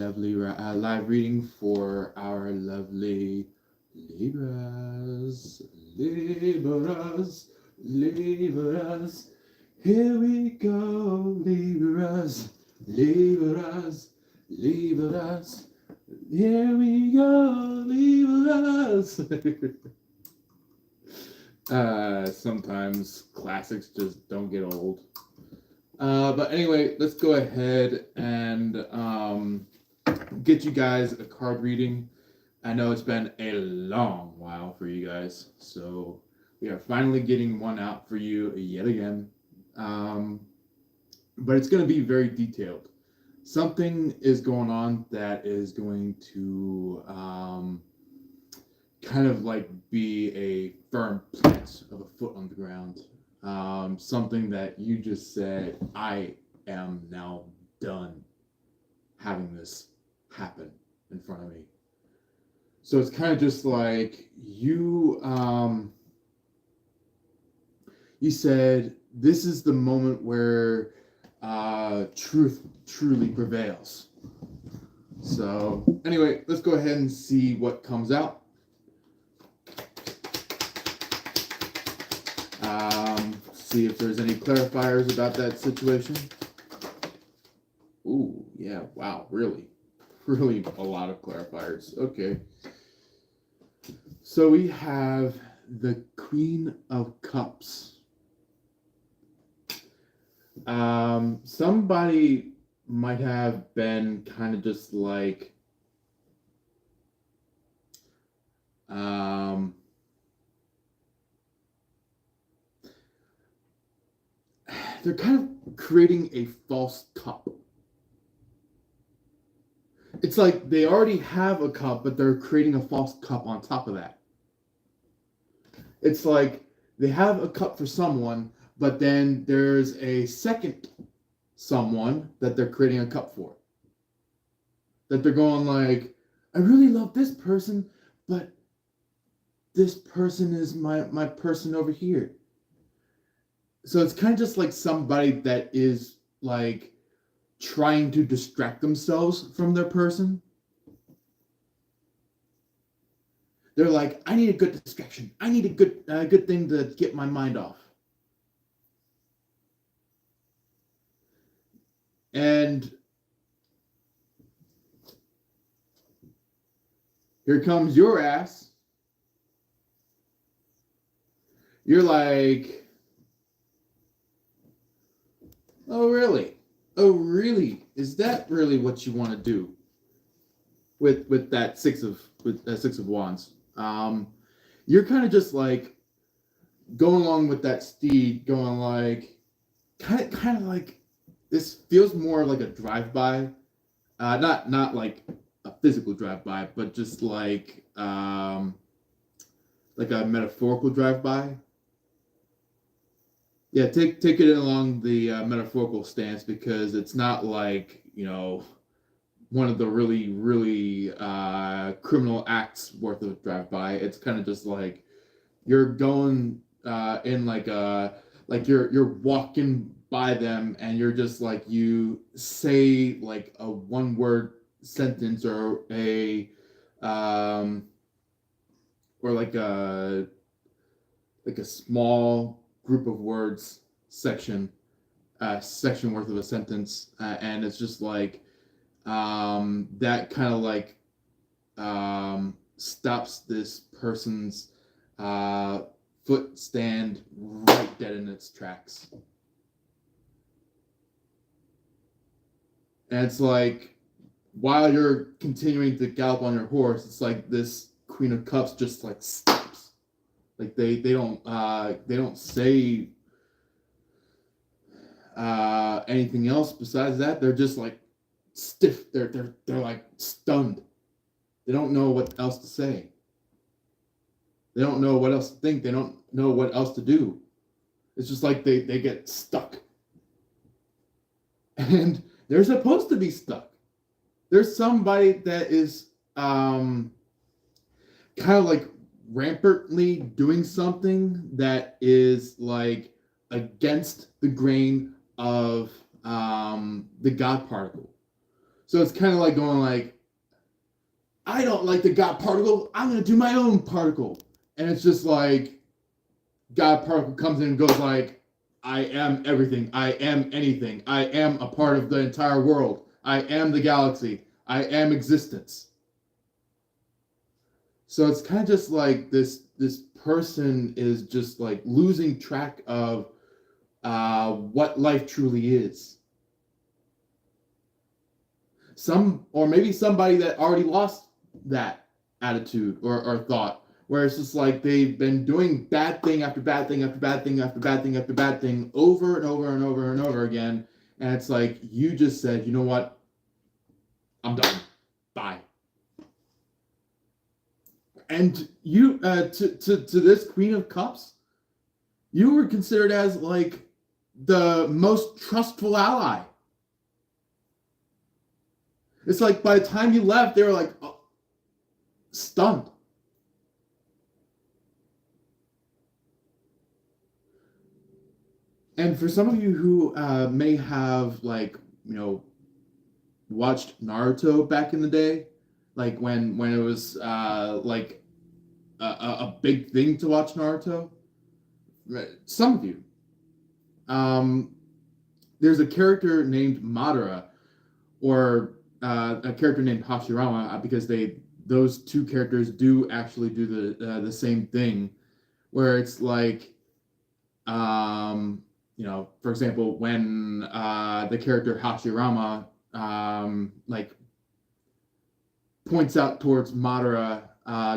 lovely live reading for our lovely Libras. Libras, Libras. Here we go, Libras, Libras, Libras. Here we go, Libras. Sometimes classics just don't get old. But anyway, let's go ahead and get you guys a card reading. I know it's been a long while for you guys, so we are finally getting one out for you yet again. But it's going to be very detailed. Something is going on that is going to kind of like be a firm plant of a foot on the ground. Something that you just said, I am now done having this happen in front of me. So it's kind of just like you said, this is the moment where truth truly prevails. So anyway, let's go ahead and see what comes out. See if there's any clarifiers about that situation. Ooh, yeah, wow, really a lot of clarifiers. Okay. So we have the Queen of Cups. Somebody might have been kind of just like they're kind of creating a false cup. It's like they already have a cup, but they're creating a false cup on top of that. It's like they have a cup for someone, but then there's a second someone that they're creating a cup for. That they're going like, I really love this person, but this person is my person over here. So it's kind of just like somebody that is like trying to distract themselves from their person. They're like, I need a good distraction. I need a good thing to get my mind off. And here comes your ass. You're like, oh, really? Oh, really? Is that really what you want to do with that six of wands? You're kind of just like going along with that steed, going like kind of like this feels more like a drive-by, not like a physical drive-by, but just like a metaphorical drive-by. Yeah, take it along the metaphorical stance, because it's not like, one of the really criminal acts worth of drive-by. It's kind of just like you're going in like you're walking by them, and you're just like, you say like a one-word sentence or a or like a small group of words section worth of a sentence, and it's just like that kind of like stops this person's foot stand right dead in its tracks. And it's like, while you're continuing to gallop on your horse, it's like this Queen of Cups just like stops. Like they don't say anything else besides that. They're just like stiff. They're like stunned. They don't know what else to say. They don't know what else to think. They don't know what else to do. It's just like they get stuck. And they're supposed to be stuck. There's somebody that is kind of like rampantly doing something that is like against the grain of the God particle. So it's kind of like going like, I don't like the God particle. I'm gonna do my own particle, and it's just like God particle comes in and goes like, I am everything. I am anything. I am a part of the entire world. I am the galaxy. I am existence. So it's kind of just like this person is just like losing track of what life truly is. Or maybe somebody that already lost that attitude or thought, where it's just like they've been doing bad thing after bad thing after bad thing after bad thing after bad thing over and over and over and over again. And it's like you just said, you know what? I'm done. Bye. And you, to this Queen of Cups, you were considered as like the most trustful ally. It's like by the time you left, they were like stunned. And for some of you who may have like watched Naruto back in the day, like when it was like a big thing to watch Naruto, some of you, there's a character named Madara, or a character named Hashirama, because those two characters do actually do the same thing, where it's like, for example, when the character Hashirama like points out towards Madara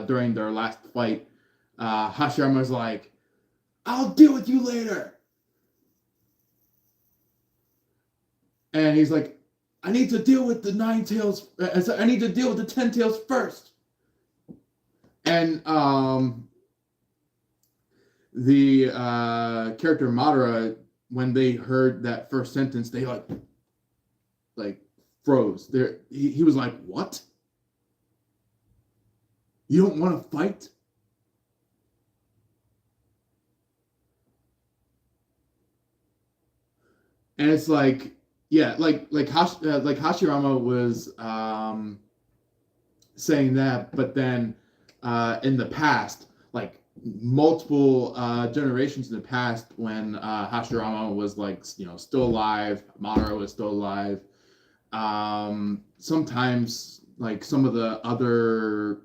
during their last fight, Hashirama's like, "I'll deal with you later," and he's like, I need to deal with the 9 tails. I need to deal with the 10 tails first. And the character Madara, when they heard that first sentence, they like froze. He was like, "What? You don't want to fight?" And it's like, yeah, like Hashirama was saying that, but then in the past, like multiple generations in the past, when Hashirama was like still alive, Madara was still alive. Sometimes like some of the other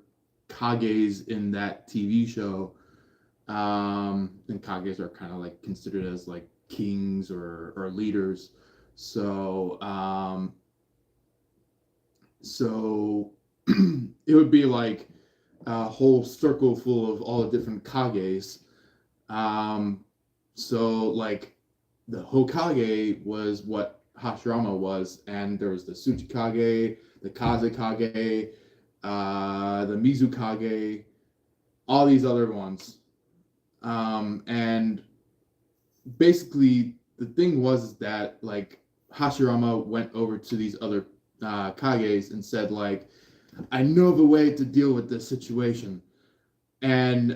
Kages in that TV show, and Kages are kind of like considered as like kings or leaders. So it would be like a whole circle full of all the different Kages. So like the Hokage was what Hashirama was, and there was the Tsuchikage, the Kazekage, the Mizukage, all these other ones. And basically the thing was that like Hashirama went over to these other Kages and said like, I know of a way to deal with this situation. And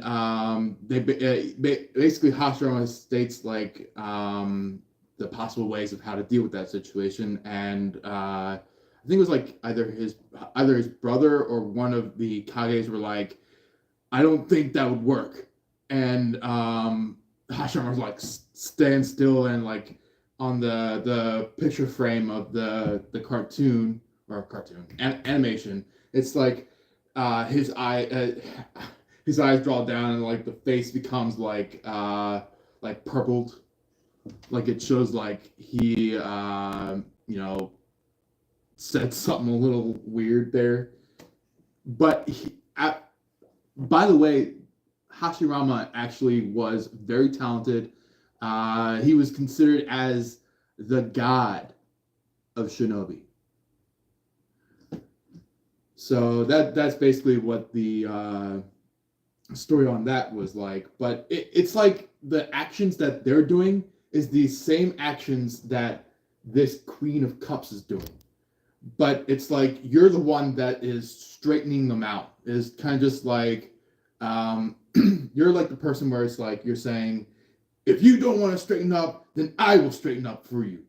basically Hashirama states like the possible ways of how to deal with that situation. And I think it was like either his brother or one of the Kages were like, I don't think that would work. And Hashirama was like, stand still, and like on the picture frame of the cartoon animation, it's like his eyes draw down, and like the face becomes like purpled, like it shows like he said something a little weird there. But by the way, Hashirama actually was very talented. He was considered as the god of shinobi. So that's basically what the story on that was like. But it's like the actions that they're doing is the same actions that this Queen of Cups is doing. But it's like you're the one that is straightening them out. It's kind of just like you're like the person where it's like you're saying, if you don't want to straighten up, then I will straighten up for you.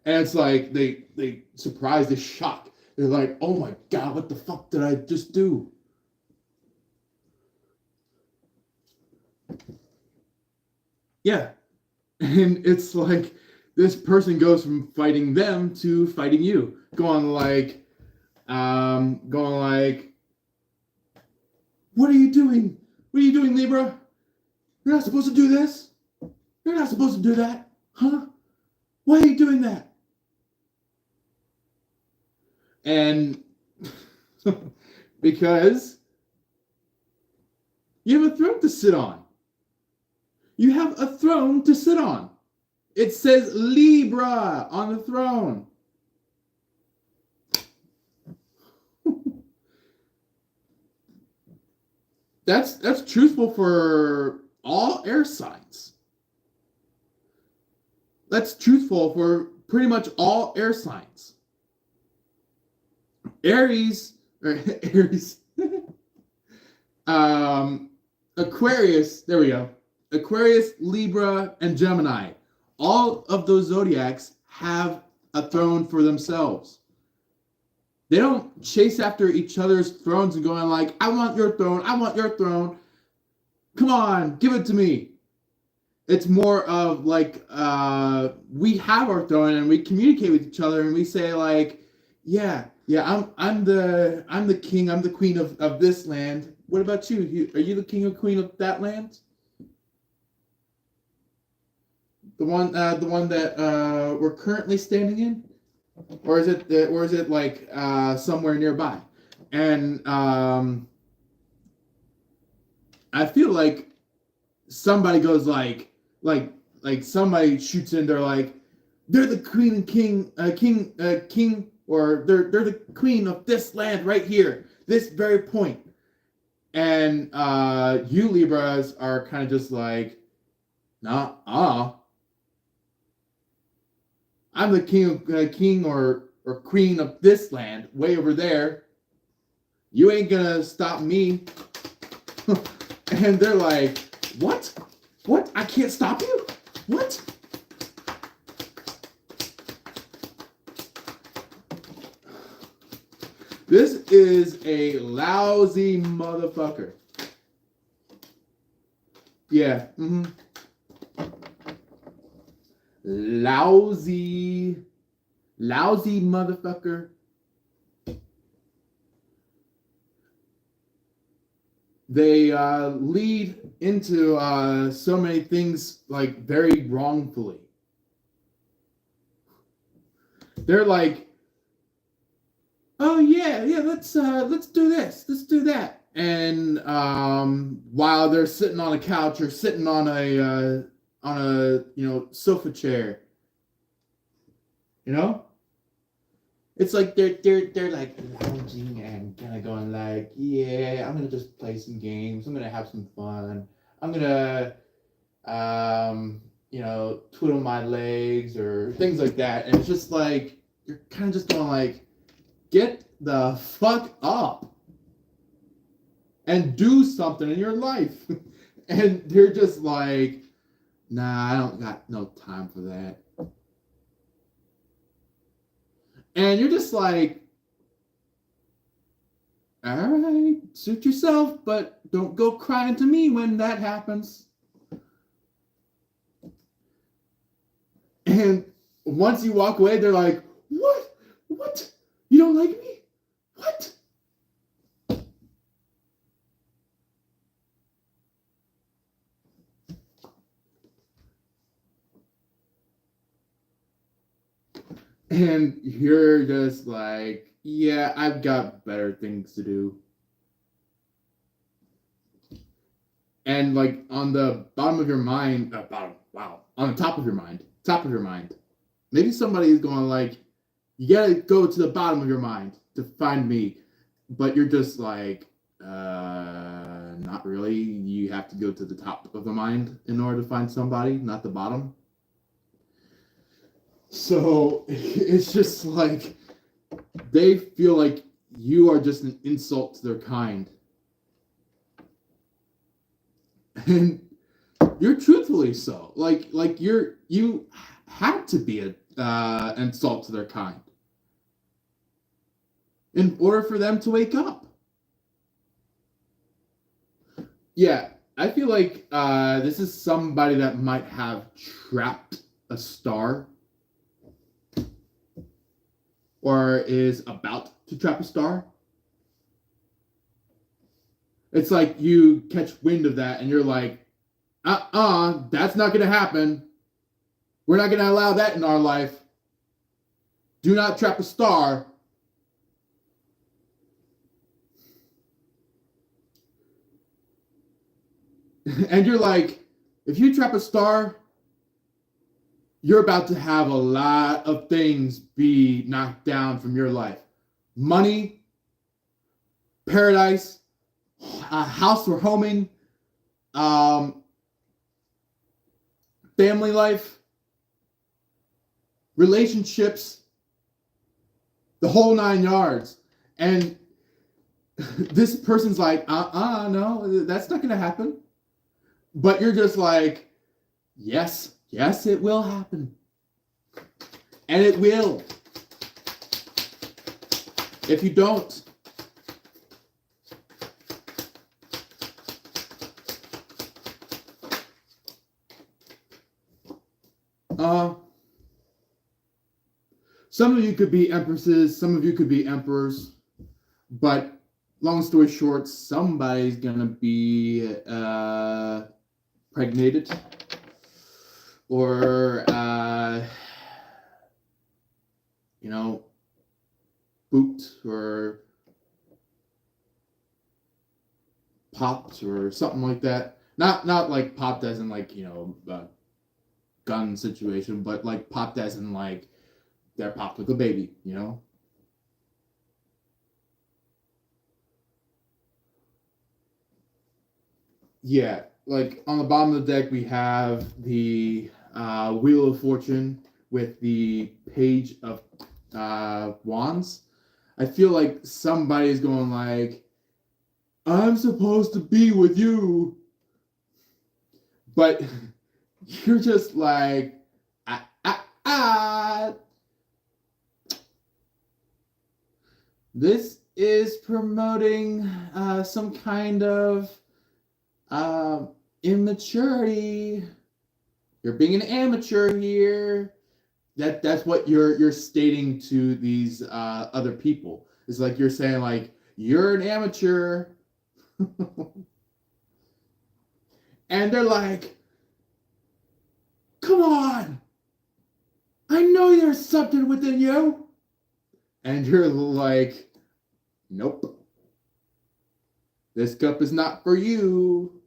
And it's like they surprised, they shock. They're like, oh my god, what the fuck did I just do? Yeah. And it's like this person goes from fighting them to fighting you. Going like, what are you doing? What are you doing, Libra? You're not supposed to do this. You're not supposed to do that. Huh? Why are you doing that? And because you have a throne to sit on. You have a throne to sit on. It says Libra on the throne. That's truthful for all air signs. That's truthful for pretty much all air signs. Aries, or Aries, Aquarius, there we go. Aquarius, Libra, and Gemini. All of those zodiacs have a throne for themselves. They don't chase after each other's thrones and going like, I want your throne, I want your throne. Come on, give it to me. It's more of like we have our throne and we communicate with each other and we say like, yeah, I'm the king, I'm the queen of this land. What about you? Are you the king or queen of that land? The one that we're currently standing in, or is it like somewhere nearby? And I feel like somebody goes like somebody shoots in. They're like, they're the queen and king, or they're the queen of this land right here, this very point. And you Libras are kind of just like, nah, I'm the king or queen of this land, way over there. You ain't gonna stop me. And they're like, what? What? I can't stop you? What? This is a lousy motherfucker. Yeah. Mm-hmm. Lousy motherfucker. They lead into so many things like very wrongfully. They're like, oh yeah, let's do this, let's do that. And while they're sitting on a couch or sitting on a sofa chair, it's like they're like lounging and kind of going like, yeah, I'm gonna just play some games, I'm gonna have some fun, I'm gonna twiddle my legs or things like that. And it's just like you're kind of just going like, get the fuck up and do something in your life. And they're just like, nah, I don't got no time for that. And you're just like, all right, suit yourself, but don't go crying to me when that happens. And once you walk away, they're like, what? What? You don't like me? What? And you're just like, yeah, I've got better things to do. And like on the bottom of your mind, on the top of your mind, maybe somebody is going like, you gotta go to the bottom of your mind to find me. But you're just like, not really. You have to go to the top of the mind in order to find somebody, not the bottom. So it's just like they feel like you are just an insult to their kind. And you're truthfully so. Like you had to be and salt to their kind in order for them to wake up. Yeah, I feel like this is somebody that might have trapped a star or is about to trap a star. It's like you catch wind of that and you're like, that's not going to happen. We're not going to allow that in our life. Do not trap a star. And you're like, if you trap a star, you're about to have a lot of things be knocked down from your life. Money, paradise, a house for homing, family life, relationships, the whole 9 yards. And this person's like, no, that's not going to happen. But you're just like, yes, it will happen. And it will. If you don't, some of you could be empresses, some of you could be emperors, but long story short, somebody's gonna be pregnated or booped or popped or something like that. Not like popped as in like gun situation, but like popped as in like they're popped with a baby, Yeah, like on the bottom of the deck we have the Wheel of Fortune with the Page of Wands. I feel like somebody's going like, I'm supposed to be with you, but you're just like, This is promoting some kind of immaturity. You're being an amateur here. That's what you're stating to these other people. It's like you're saying like, you're an amateur. And they're like, come on, I know there's something within you. And you're like, nope, this cup is not for you.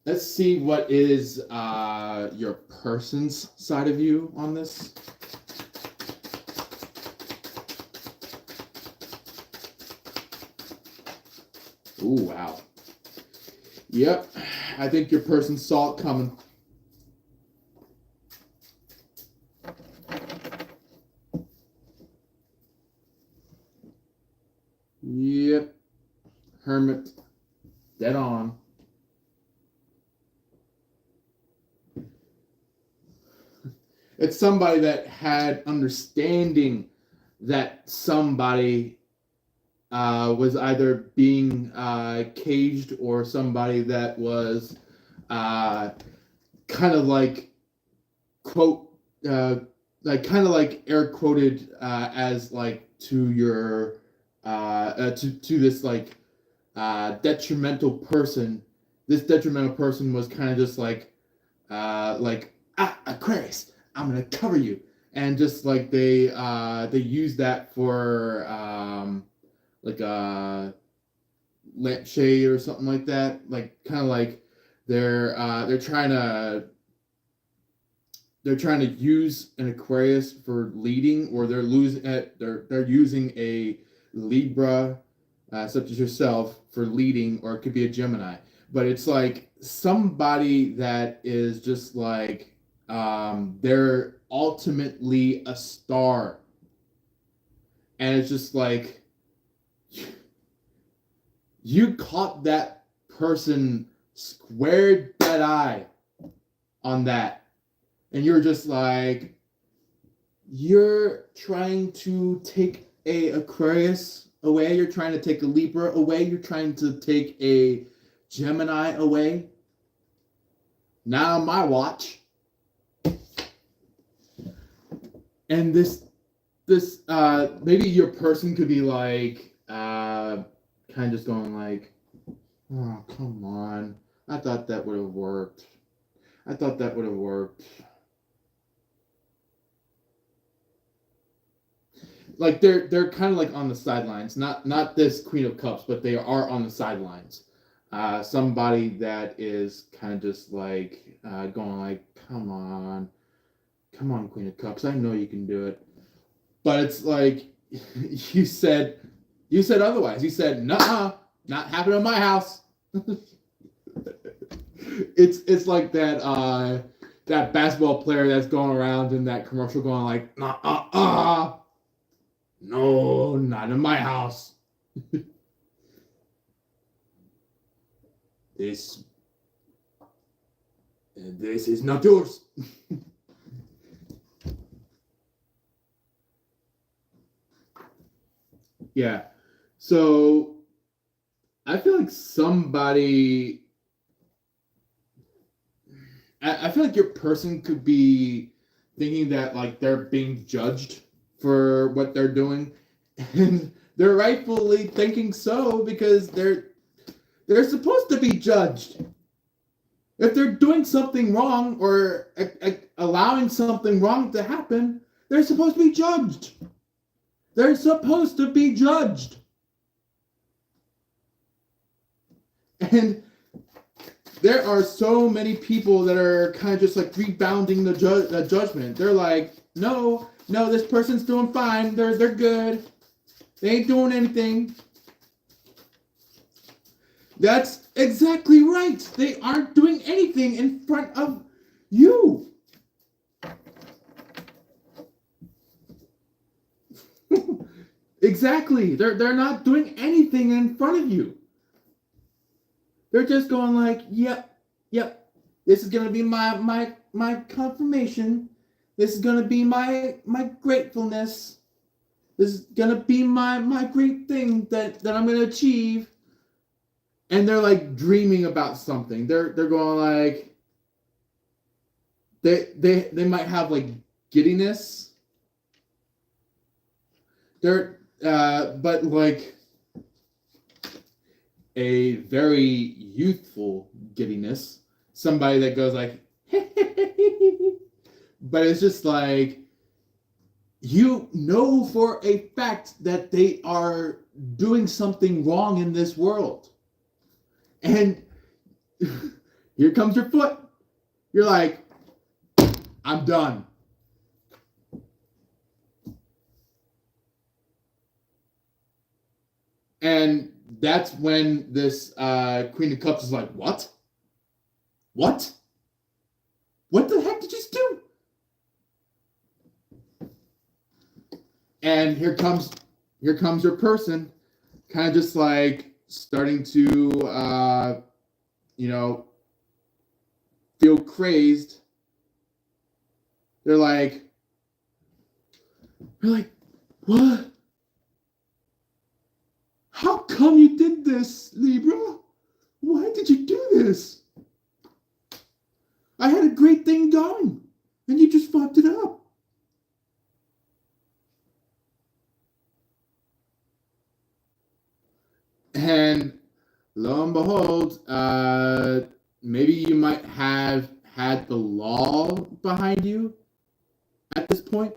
Let's see what is your person's side of you on this. Ooh, wow. Yep, I think your person saw it coming. Yep, Hermit, dead on. It's somebody that had understanding that somebody was either being caged or somebody that was kind of like quote like kind of like air quoted as like to your to this like detrimental person. This detrimental person was kind of just like Aquarius, I'm gonna cover you, and just like they use that for like a lampshade or something like that, like kind of like they're trying to use an Aquarius for leading, or they're using a Libra such as yourself for leading, or it could be a Gemini. But it's like somebody that is just like they're ultimately a star, and it's just like you caught that person squared that eye on that. And you're just like, you're trying to take a Aquarius away, you're trying to take a Libra away, you're trying to take a Gemini away. Not on my watch. And this maybe your person could be like, kind of just going like, oh, come on. I thought that would have worked. Like they're kind of like on the sidelines. Not this Queen of Cups, but they are on the sidelines. Somebody that is kind of just like going like, come on, Queen of Cups. I know you can do it. But it's like you said otherwise. You said, nah, not happening in my house. It's like that that basketball player that's going around in that commercial going like, no, not in my house. This is not yours. Yeah. So I feel like I feel like your person could be thinking that like they're being judged for what they're doing, and they're rightfully thinking so because they're supposed to be judged. If they're doing something wrong or allowing something wrong to happen, they're supposed to be judged. They're supposed to be judged. And there are so many people that are kind of just like rebounding the judgment. They're like, no, this person's doing fine. They're good. They ain't doing anything. That's exactly right. They aren't doing anything in front of you. Exactly. They're not doing anything in front of you. They're just going like, yep. This is gonna be my confirmation. This is gonna be my gratefulness. This is gonna be my great thing that I'm gonna achieve. And they're like dreaming about something. They're going like they might have like giddiness. But like a very youthful giddiness. Somebody that goes like, but it's just like, you know for a fact that they are doing something wrong in this world. And here comes your foot. You're like, I'm done. And that's when this Queen of Cups is like, what? What? What the heck did you just do? And here comes your person, kind of just like starting to, feel crazed. They're like, what? How come you did this, Libra? Why did you do this? I had a great thing going, and you just fucked it up. And lo and behold, maybe you might have had the law behind you at this point.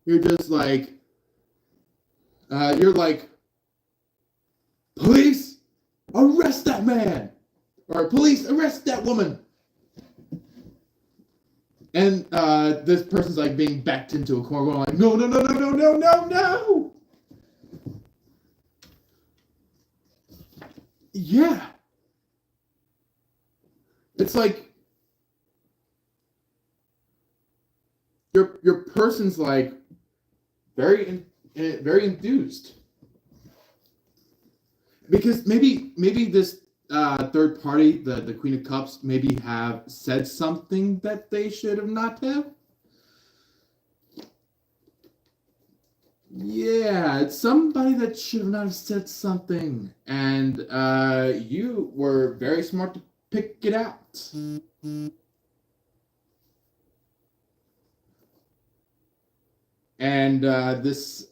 You're just like, police, arrest that man! Or police, arrest that woman! And this person's like being backed into a corner going like, no! Yeah. It's like your person's like very enthused. Because maybe this third party, the Queen of Cups, maybe have said something that they should have not have. Yeah, it's somebody that should not have said something, and you were very smart to pick it out. And this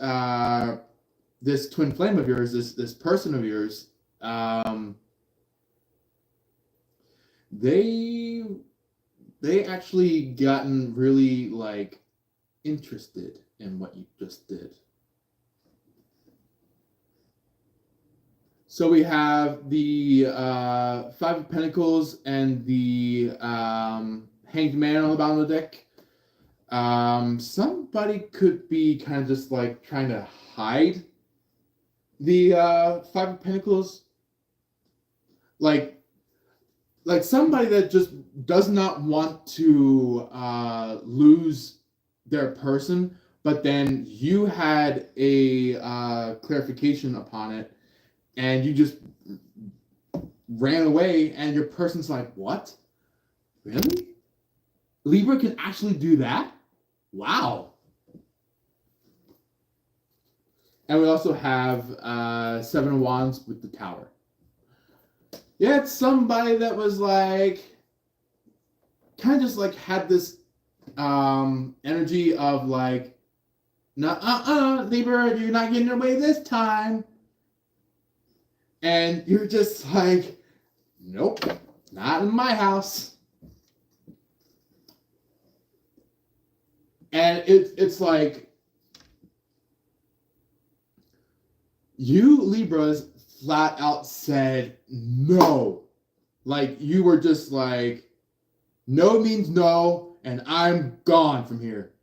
twin flame of yours, this person of yours, they actually gotten really like interested in what you just did. So we have the Five of Pentacles and the Hanged Man on the bottom of the deck. Somebody could be kind of just like trying to hide the Five of Pentacles. Like somebody that just does not want to lose their person, but then you had a clarification upon it, and you just ran away, and your person's like, what? Really? Libra can actually do that? Wow. And we also have Seven of Wands with the Tower. Yeah, it's somebody that was like, kind of just like had this energy of like, no, Libra, you're not getting away this time. And you're just like, nope, not in my house. And it's like, you Libras flat out said no. Like, you were just like, no means no, and I'm gone from here.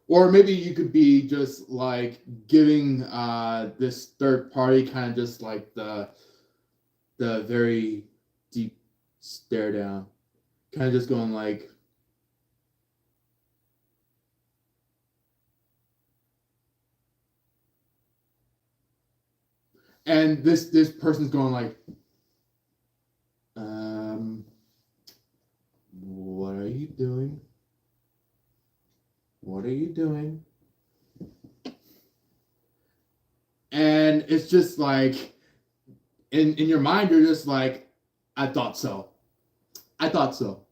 Or maybe you could be just like giving this third party kind of just like the very deep stare down. Kind of just going like, and this person's going like, what are you doing? What are you doing? And it's just like, in your mind, you're just like, I thought so. I thought so.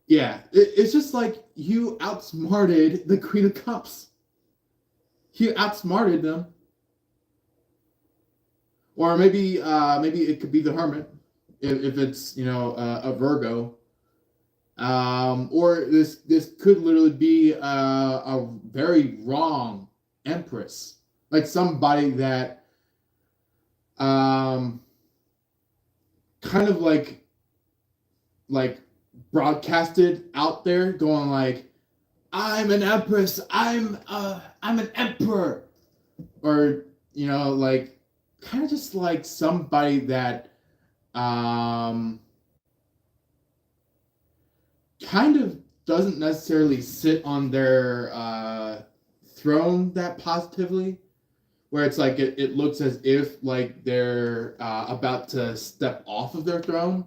Yeah, it's just like you outsmarted the Queen of Cups. You outsmarted them. Or maybe it could be the Hermit, if it's a Virgo. Or this could literally be a very wrong Empress, like somebody that kind of like broadcasted out there, going like, I'm an Empress, I'm an Emperor, or like kind of just like somebody that kind of doesn't necessarily sit on their throne that positively, where it's like it looks as if like they're about to step off of their throne,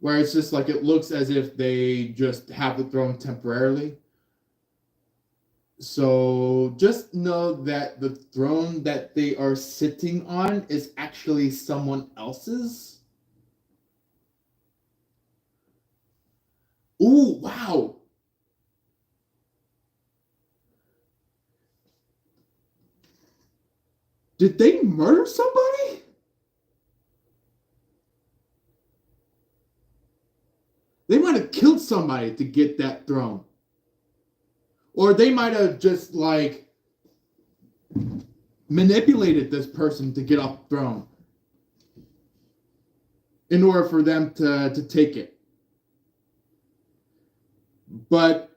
where it's just like it looks as if they just have the throne temporarily. So just know that the throne that they are sitting on is actually someone else's. Ooh, wow. Did they murder somebody? They might have killed somebody to get that throne. Or they might have just like manipulated this person to get off the throne in order for them to take it. But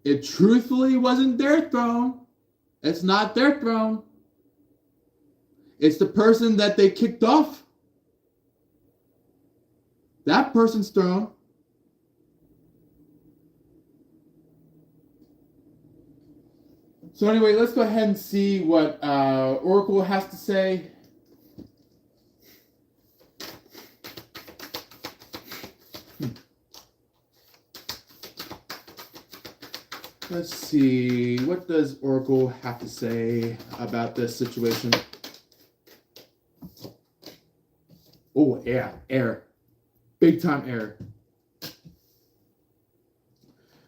it truthfully wasn't their throne. It's not their throne. It's the person that they kicked off. That person's throne. So anyway, let's go ahead and see what Oracle has to say. Let's see, what does Oracle have to say about this situation? Oh, yeah, air. Big time air.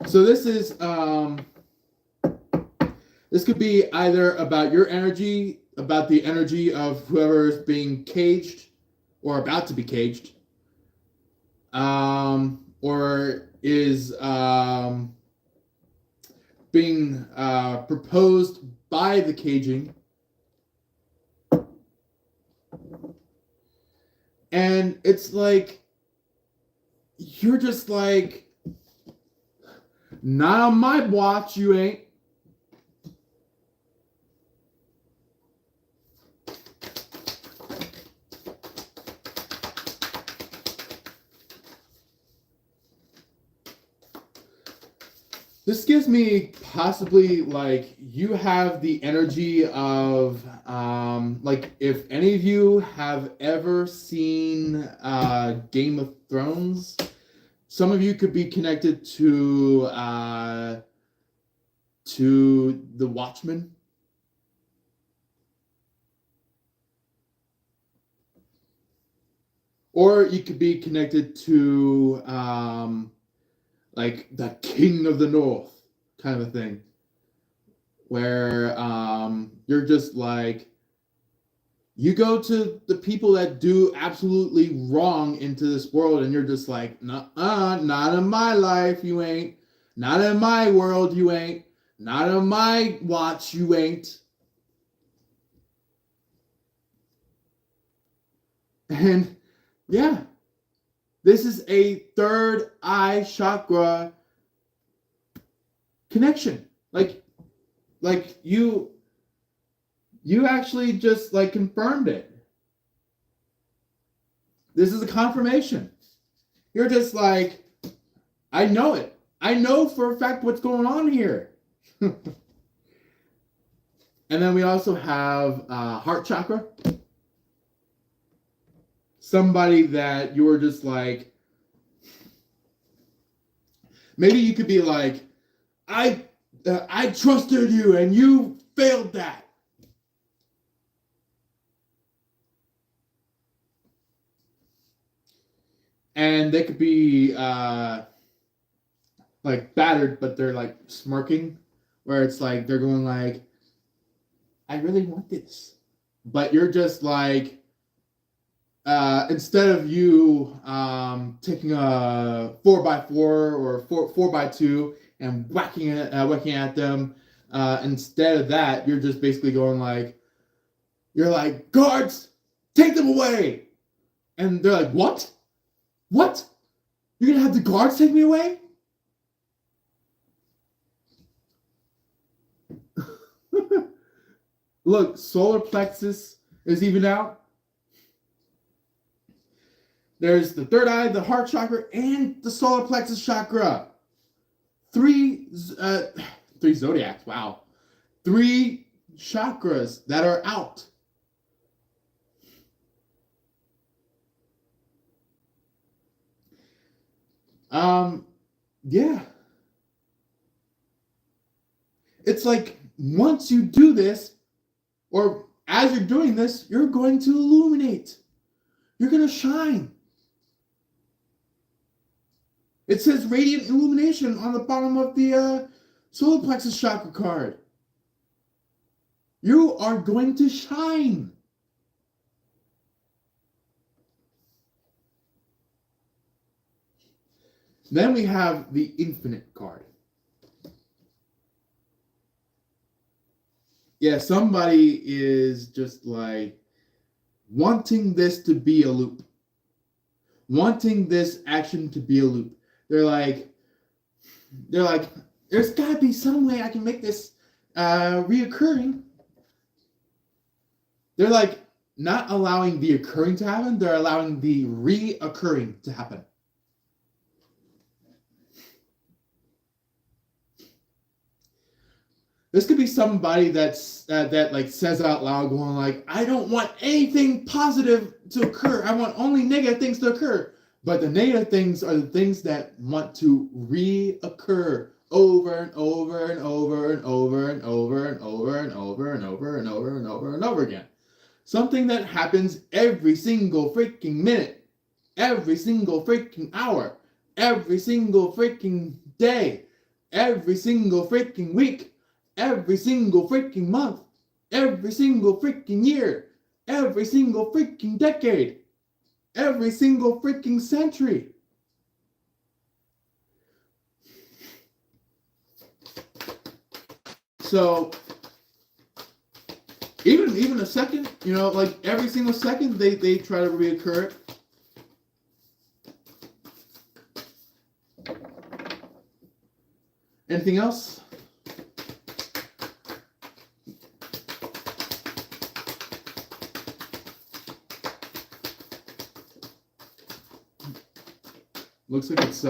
So this is, this could be either about your energy, about the energy of whoever is being caged or about to be caged, or is being proposed by the caging. And it's like, you're just like, not on my watch, you ain't. This gives me possibly like you have the energy of like if any of you have ever seen Game of Thrones, some of you could be connected to the Watchmen. Or you could be connected to like the King of the North kind of a thing, where you're just like, you go to the people that do absolutely wrong into this world, and you're just like, not in my life, you ain't. Not in my world, you ain't. Not on my watch, you ain't. And yeah, this is a third eye chakra connection. Like you actually just like confirmed it. This is a confirmation. You're just like, I know it. I know for a fact what's going on here. And then we also have heart chakra. Somebody that you're just like, maybe you could be like, I trusted you and you failed that. And they could be like battered, but they're like smirking, where it's like they're going like, I really want this. But you're just like, instead of you taking a 4x4 or 4x2 and whacking at them, instead of that, you're just basically going like, you're like, guards, take them away. And they're like, what? What? You're gonna have the guards take me away? Look, solar plexus is even out. There's the third eye, the heart chakra, and the solar plexus chakra. Three zodiacs, wow. 3 chakras that are out. Yeah. It's like, once you do this, or as you're doing this, you're going to illuminate. You're going to shine. It says radiant illumination on the bottom of the solar plexus chakra card. You are going to shine. Then we have the infinite card. Yeah, somebody is just like wanting this to be a loop. Wanting this action to be a loop. They're like, there's got to be some way I can make this reoccurring. They're like not allowing the occurring to happen. They're allowing the reoccurring to happen. This could be somebody that like says out loud, going like, "I don't want anything positive to occur. I want only negative things to occur." But the negative things are the things that want to reoccur over and over and over and over and over and over and over and over and over and over and over again. Something that happens every single freaking minute, every single freaking hour, every single freaking day, every single freaking week, every single freaking month, every single freaking year, every single freaking decade, every single freaking century. So even a second, like every single second they try to reoccur it. Anything else? Looks like it's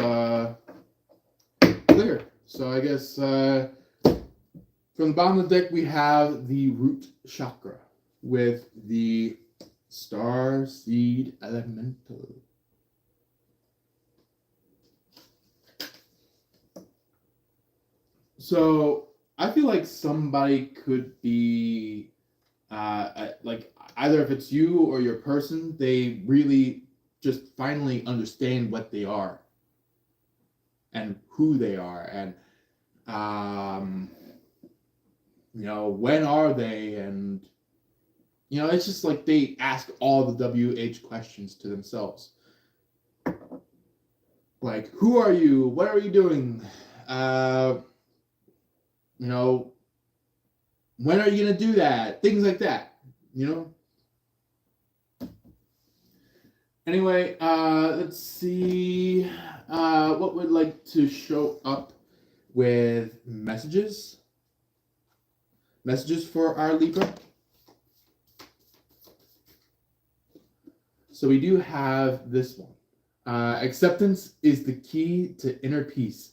clear. So I guess from the bottom of the deck we have the root chakra with the star seed elemental. So I feel like somebody could be like either if it's you or your person, they really just finally understand what they are and who they are, and when are they, and it's just like they ask all the WH questions to themselves, like, who are you, what are you doing, when are you gonna do that, things like that. Anyway, let's see what would like to show up with messages for our Libra. So we do have this one. Acceptance is the key to inner peace.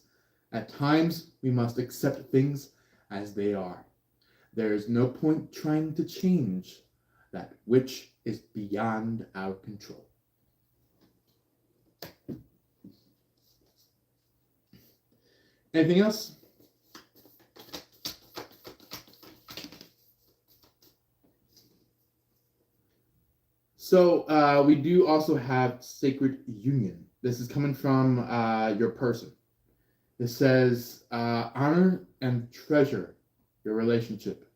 At times, we must accept things as they are. There is no point trying to change that which is beyond our control. Anything else? So we do also have sacred union. This is coming from your person. It says, honor and treasure your relationship,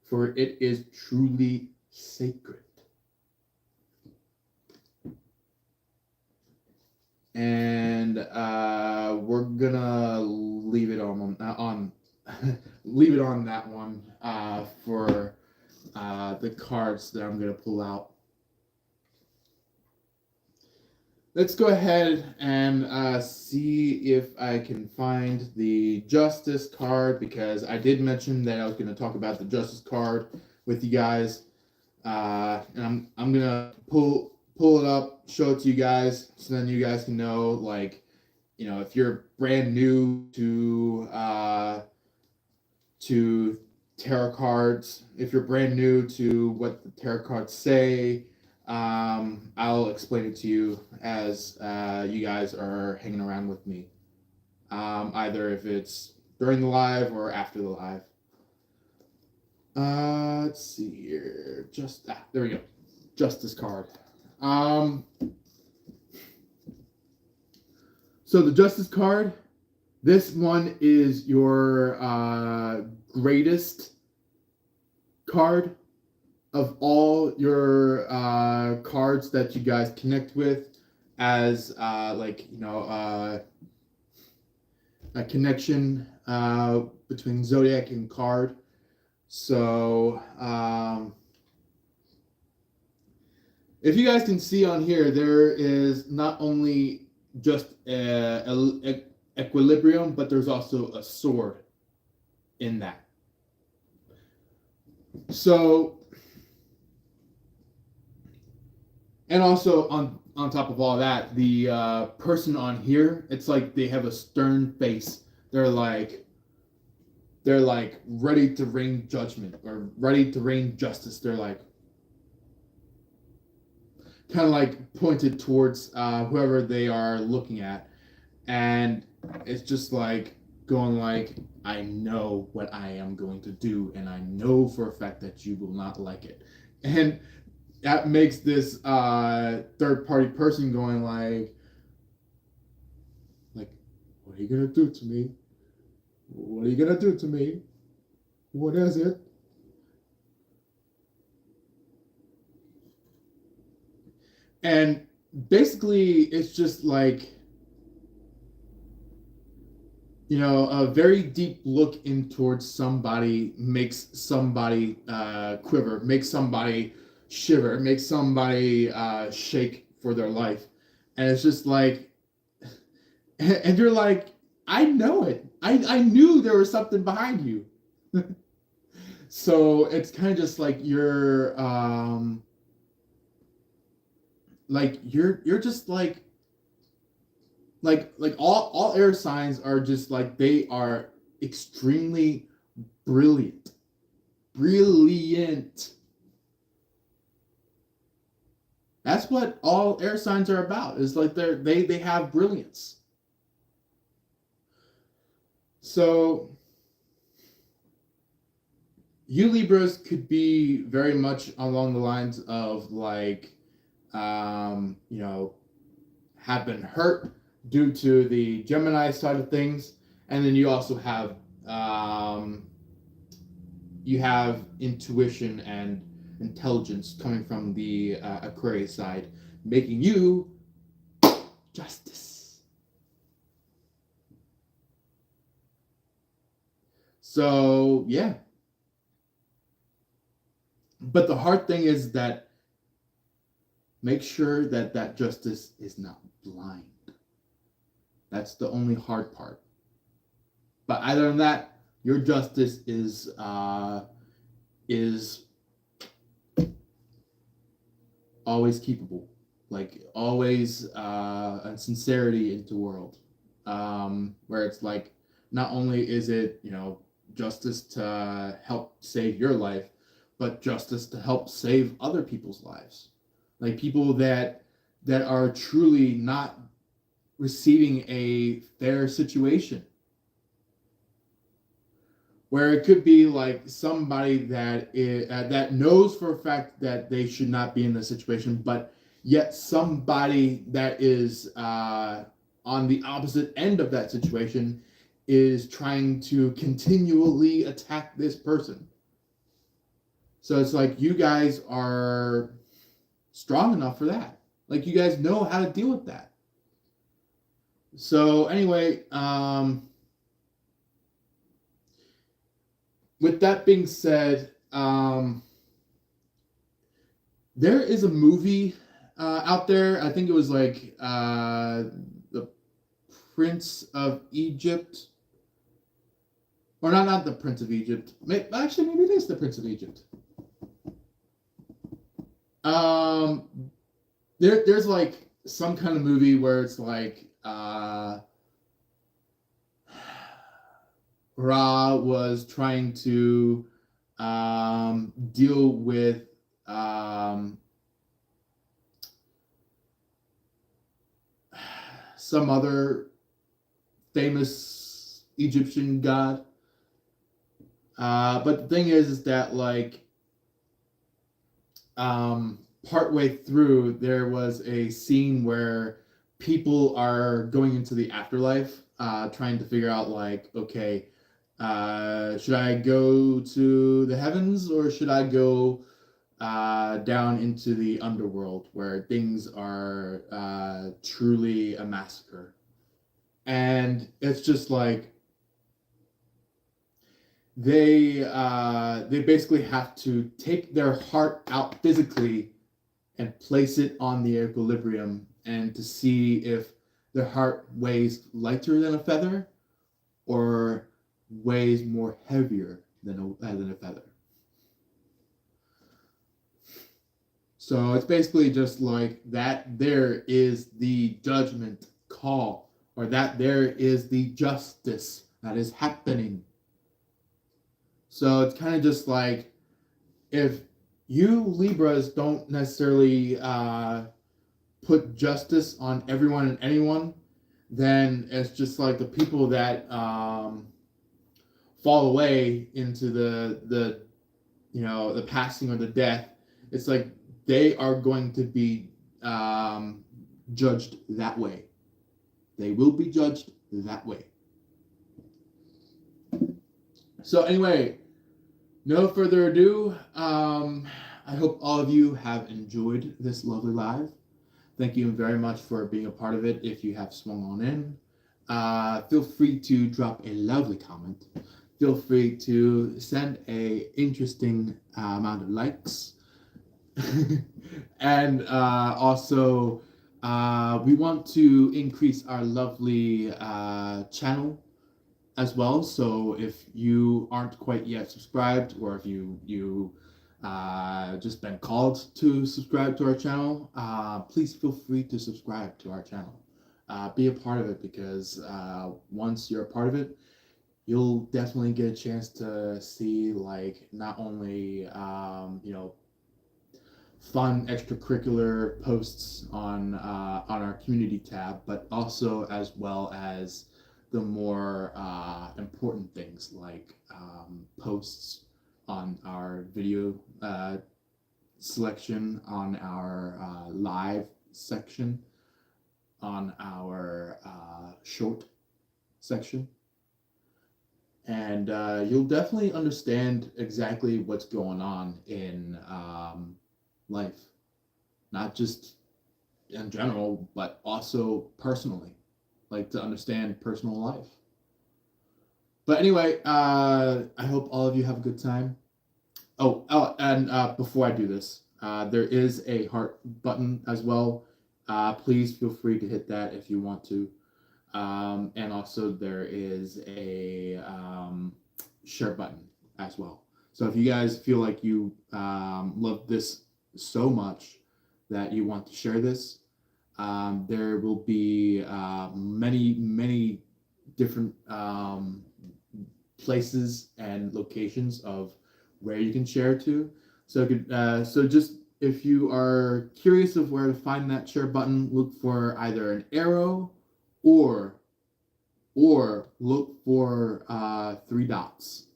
for it is truly sacred. And we're gonna leave it on leave it on that one for the cards that I'm gonna pull out. Let's go ahead and see if I can find the Justice card, because I did mention that I was going to talk about the Justice card with you guys, and I'm gonna pull it up, show it to you guys, so then you guys can know, like, if you're brand new to tarot cards, if you're brand new to what the tarot cards say. I'll explain it to you as you guys are hanging around with me, either if it's during the live or after the live. Let's see here. There we go. Justice card. So the Justice card, this one is your greatest card of all your cards that you guys connect with, as a connection between zodiac and card. So if you guys can see on here, there is not only just equilibrium, but there's also a sword in that. So, and also on top of all that, the person on here, it's like they have a stern face. They're like, they're like ready to rain judgment or ready to rain justice. They're like kind of like pointed towards whoever they are looking at, and it's just like going like, I know what I am going to do, and I know for a fact that you will not like it, and that makes this third party person going like, what are you gonna do to me? What are you gonna do to me? What is it? And basically, it's just like, a very deep look in towards somebody makes somebody quiver, makes somebody shiver, makes somebody shake for their life. And it's just like, and you're like, I know it. I knew there was something behind you. So it's kind of just like you're just like all air signs are just like they are extremely brilliant. Brilliant. That's what all air signs are about. Is like they have brilliance. So you Libras could be very much along the lines of like have been hurt due to the Gemini side of things, and then you also have intuition and intelligence coming from the Aquarius side, making you justice. So yeah, but the hard thing is that make sure that that justice is not blind. That's the only hard part. But other than that, your justice is always keepable, like always a sincerity into the world, where it's like not only is it justice to help save your life, but justice to help save other people's lives, like people that are truly not receiving a fair situation, where it could be like somebody that knows for a fact that they should not be in this situation, but yet somebody that is on the opposite end of that situation is trying to continually attack this person. So it's like you guys are strong enough for that. Like you guys know how to deal with that. So anyway, with that being said, there is a movie out there. I think it was like the Prince of Egypt, or not the Prince of Egypt. Actually, maybe it is the Prince of Egypt. There's like some kind of movie where it's like Ra was trying to deal with some other famous Egyptian god. But the thing is that like partway through there was a scene where people are going into the afterlife, trying to figure out like, okay, should I go to the heavens or should I go down into the underworld where things are truly a massacre? And it's just like they basically have to take their heart out physically and place it on the equilibrium, and to see if their heart weighs lighter than a feather or weighs more heavier than a feather. So it's basically just like that there is the judgment call, or that there is the justice that is happening. So it's kind of just like, if you Libras don't necessarily put justice on everyone and anyone, then it's just like the people that fall away into the the passing or the death. It's like they are going to be judged that way. They will be judged that way. So anyway, no further ado. I hope all of you have enjoyed this lovely live. Thank you very much for being a part of it. If you have swung on in, feel free to drop a lovely comment. Feel free to send a interesting amount of likes. And also, we want to increase our lovely channel as well. So if you aren't quite yet subscribed, or if you just been called to subscribe to our channel, please feel free to subscribe to our channel. Be a part of it, because once you're a part of it, you'll definitely get a chance to see, like, not only fun extracurricular posts on our community tab, but also as well as the more important things, like posts on our video selection, on our live section, on our short section. And you'll definitely understand exactly what's going on in life, not just in general, but also personally, like to understand personal life. But anyway, I hope all of you have a good time. And before I do this, there is a heart button as well. Please feel free to hit that if you want to. And also there is a share button as well. So if you guys feel like you love this so much that you want to share this, there will be many different places and locations of where you can share to. So just, if you are curious of where to find that share button, look for either an arrow or look for 3 dots,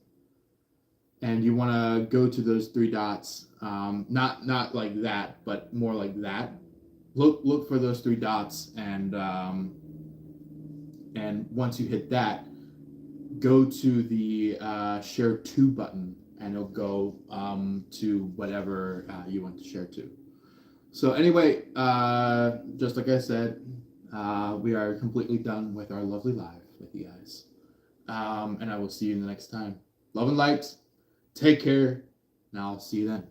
and you want to go to those 3 dots, not like that, but more like that. Look for those 3 dots, and once you hit that, go to the share to button, and it'll go to whatever you want to share to. So anyway, just like I said, we are completely done with our lovely live with you guys. And I will see you in the next time. Love and light. Take care. And I'll see you then.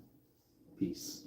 Peace.